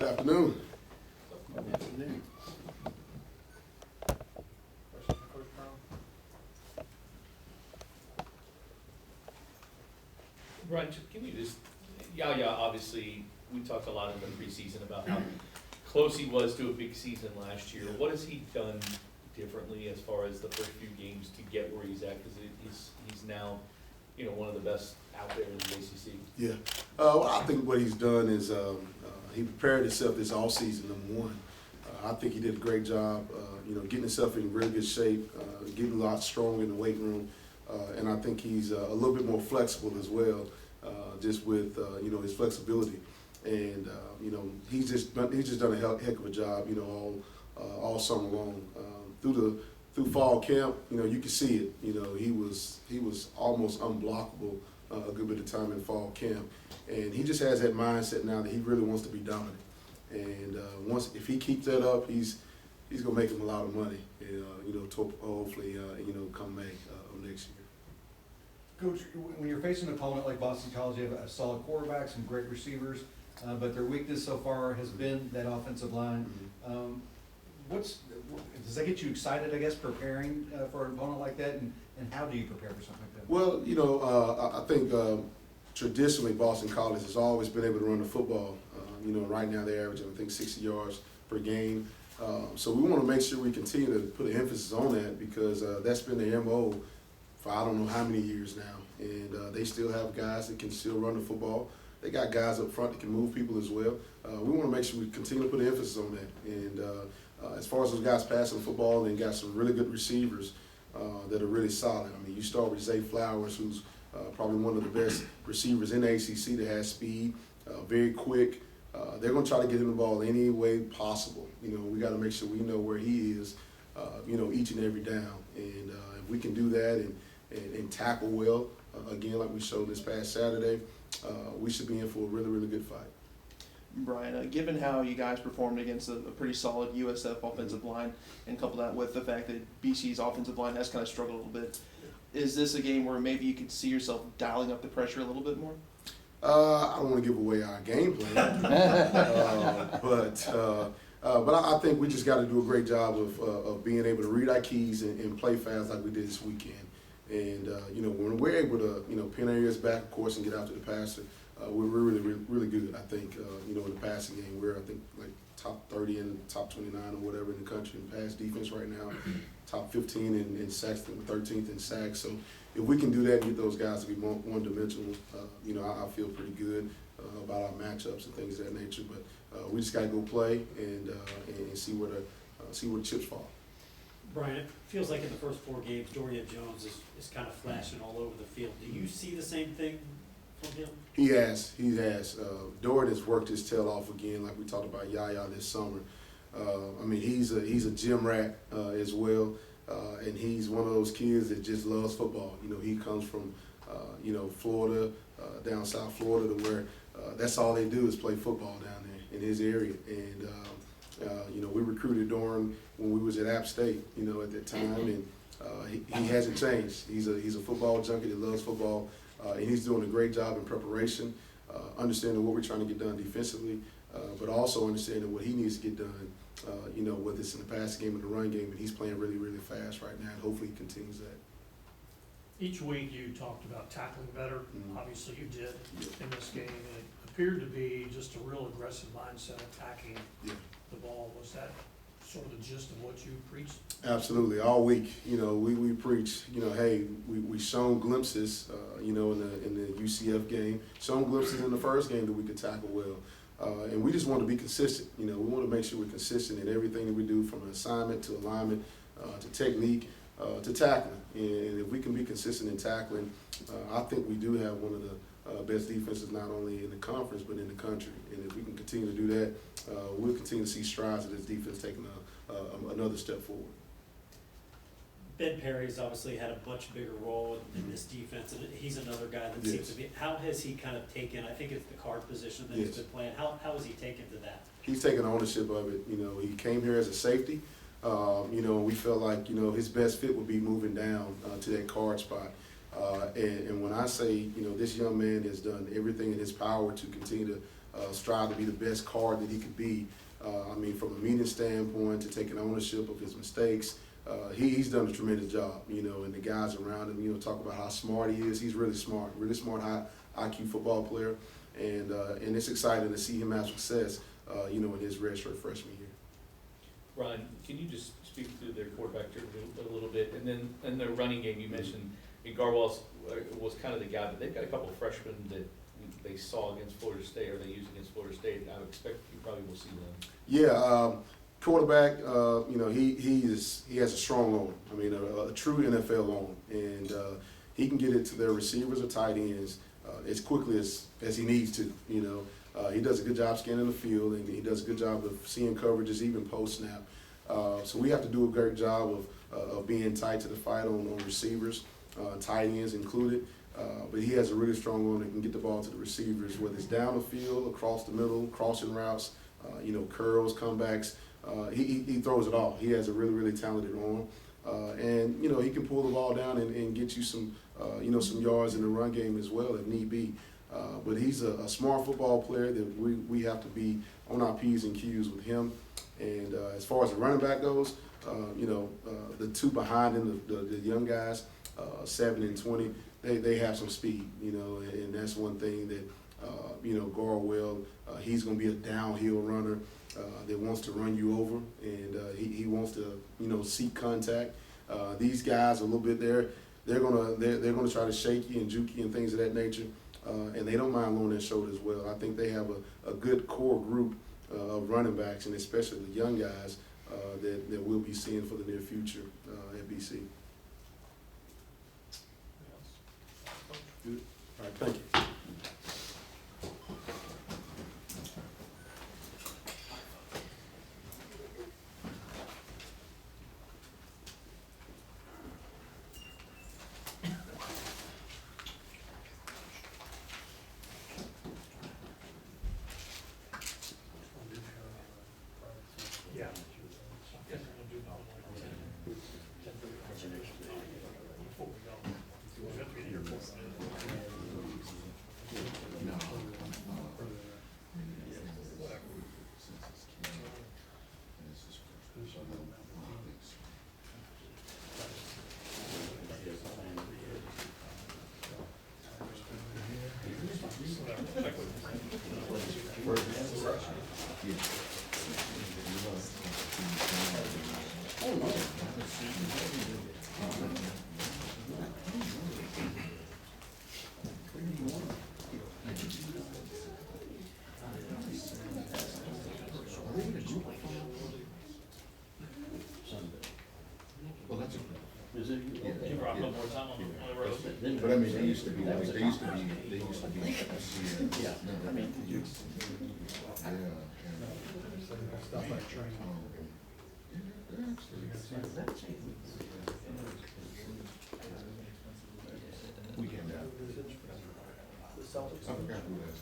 Afternoon. Good afternoon. Questions for Coach Brown? Brian, can you just, Yaya, obviously, we talked a lot in the preseason about how close he was to a big season last year. What has he done differently as far as the first few games to get where he's at? Because he's now, one of the best out there in the ACC. Yeah. Well, I think what he's done is he prepared himself this offseason, number one. I think he did a great job, getting himself in really good shape, getting a lot stronger in the weight room. And I think he's a little bit more flexible as well, just with, his flexibility. And, he's just done a heck of a job, all summer long. Through fall camp, you could see it. He was almost unblockable a good bit of time in fall camp, and he just has that mindset now that he really wants to be dominant. And if he keeps that up, he's gonna make him a lot of money. Hopefully, come May of next year. Coach, when you're facing an opponent like Boston College, you have a solid quarterback, some great receivers, but their weakness so far has been that offensive line. Mm-hmm. Does that get you excited, I guess, preparing for an opponent like that, and how do you prepare for something like that? Well, I think traditionally Boston College has always been able to run the football. Right now they're averaging, I think, 60 yards per game. So we want to make sure we continue to put an emphasis on that because that's been their MO for I don't know how many years now. And they still have guys that can still run the football. They got guys up front that can move people as well. We want to make sure we continue to put an emphasis on that. And as far as those guys passing the football, they got some really good receivers that are really solid. I mean, you start with Zay Flowers, who's probably one of the best receivers in the ACC that has speed, very quick. They're going to try to get him the ball any way possible. We got to make sure we know where he is, each and every down. And if we can do that and tackle well, again, like we showed this past Saturday, we should be in for a really, really good fight. Brian, given how you guys performed against a pretty solid USF offensive line, and couple that with the fact that BC's offensive line has kind of struggled a little bit, is this a game where maybe you could see yourself dialing up the pressure a little bit more? I don't want to give away our game plan, but I think we just got to do a great job of being able to read our keys and play fast like we did this weekend. And when we're able to pin our ears back, of course, and get after the passer, we're really, really, really good. I think in the passing game, we're I think like top 30 and top 29 or whatever in the country in pass defense right now, top 15 in sacks, 13th in sacks. So if we can do that and get those guys to be one-dimensional, I feel pretty good about our matchups and things of that nature. But we just got to go play and see where the chips fall. Brian, it feels like in the first 4 games, Dorian Jones is kind of flashing all over the field. Do you see the same thing from him? He has. Dorian has worked his tail off again, like we talked about Yaya this summer. He's a gym rat as well, and he's one of those kids that just loves football. He comes from, Florida, down South Florida, to where that's all they do is play football down there in his area. And we recruited Dorian when we was at App State, at that time, and he hasn't changed. He's a football junkie that loves football. And he's doing a great job in preparation, understanding what we're trying to get done defensively, but also understanding what he needs to get done, whether it's in the passing game or the run game. And he's playing really, really fast right now, and hopefully he continues that. Each week you talked about tackling better. Mm-hmm. Obviously you did in this game. It appeared to be just a real aggressive mindset attacking the ball. Was that sort of the gist of what you preached? Absolutely, all week. We preach. Hey, we shown glimpses. In the UCF game, shown glimpses in the first game that we could tackle well, and we just want to be consistent. We want to make sure we're consistent in everything that we do, from an assignment to alignment to technique to tackling. And if we can be consistent in tackling, I think we do have one of the best defenses not only in the conference but in the country. And if we can continue to do that, we'll continue to see strides of this defense taking another step forward. Ben Perry's obviously had a much bigger role in this defense, and he's another guy that seems to be. How has he kind of taken? I think it's the guard position that he's been playing. How has he taken to that? He's taken ownership of it. He came here as a safety. We felt like his best fit would be moving down to that guard spot. And when I say this young man has done everything in his power to continue to strive to be the best card that he could be. I mean, from a meeting standpoint to taking ownership of his mistakes, he's done a tremendous job, you know, and the guys around him, you know, talk about how smart he is. He's really smart, high IQ football player, and it's exciting to see him have success, you know, in his redshirt freshman year. Ryan, can you just speak to their quarterback a little bit, and then in their running game, you mentioned Garwell was kind of the guy, but they've got a couple of freshmen that they saw against Florida State, or they used against Florida State. I would expect you probably will see them. Yeah, quarterback, you know, he has a strong arm. I mean, a true NFL arm, and he can get it to their receivers or tight ends as quickly as he needs to. You know, he does a good job scanning the field, and he does a good job of seeing coverages even post snap. So we have to do a great job of being tight to the fight on receivers, tight ends included. But he has a really strong arm that can get the ball to the receivers, whether it's down the field, across the middle, crossing routes, you know, curls, comebacks. He throws it all. He has a really talented arm. And, you know, he can pull the ball down and get you some, you know, some yards in the run game as well if need be. But he's a smart football player that we have to be on our P's and Q's with him. And as far as the running back goes, you know, the two behind him, the young guys, 7 and 20, they have some speed, you know, and that's one thing that, you know, Garwell, he's going to be a downhill runner that wants to run you over, and he wants to, you know, seek contact. These guys a little bit they're gonna try to shake you and juke you and things of that nature, and they don't mind lowering their shoulders well. I think they have a good core group of running backs, and especially the young guys that we'll be seeing for the near future at BC. Good. All right, thank you. Yeah. You brought a couple more time on the road. But I mean, they used to be, yeah. I mean, Stuff like training. I forgot who that's.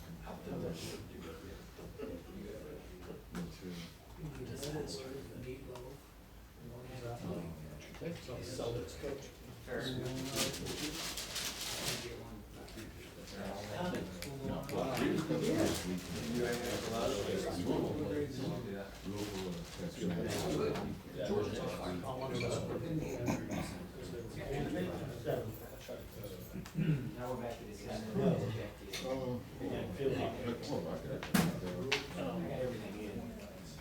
Celtics coach.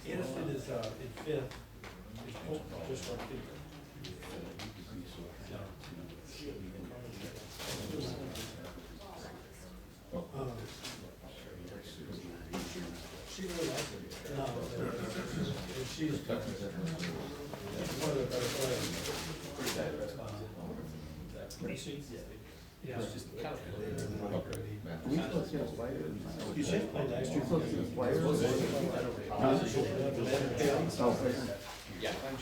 Innocent is in fifth. Just like she really likes it. No, she's one of the better players. Yeah. It's just kind of. We still see us players. You should play next year. Players. Yeah, I'm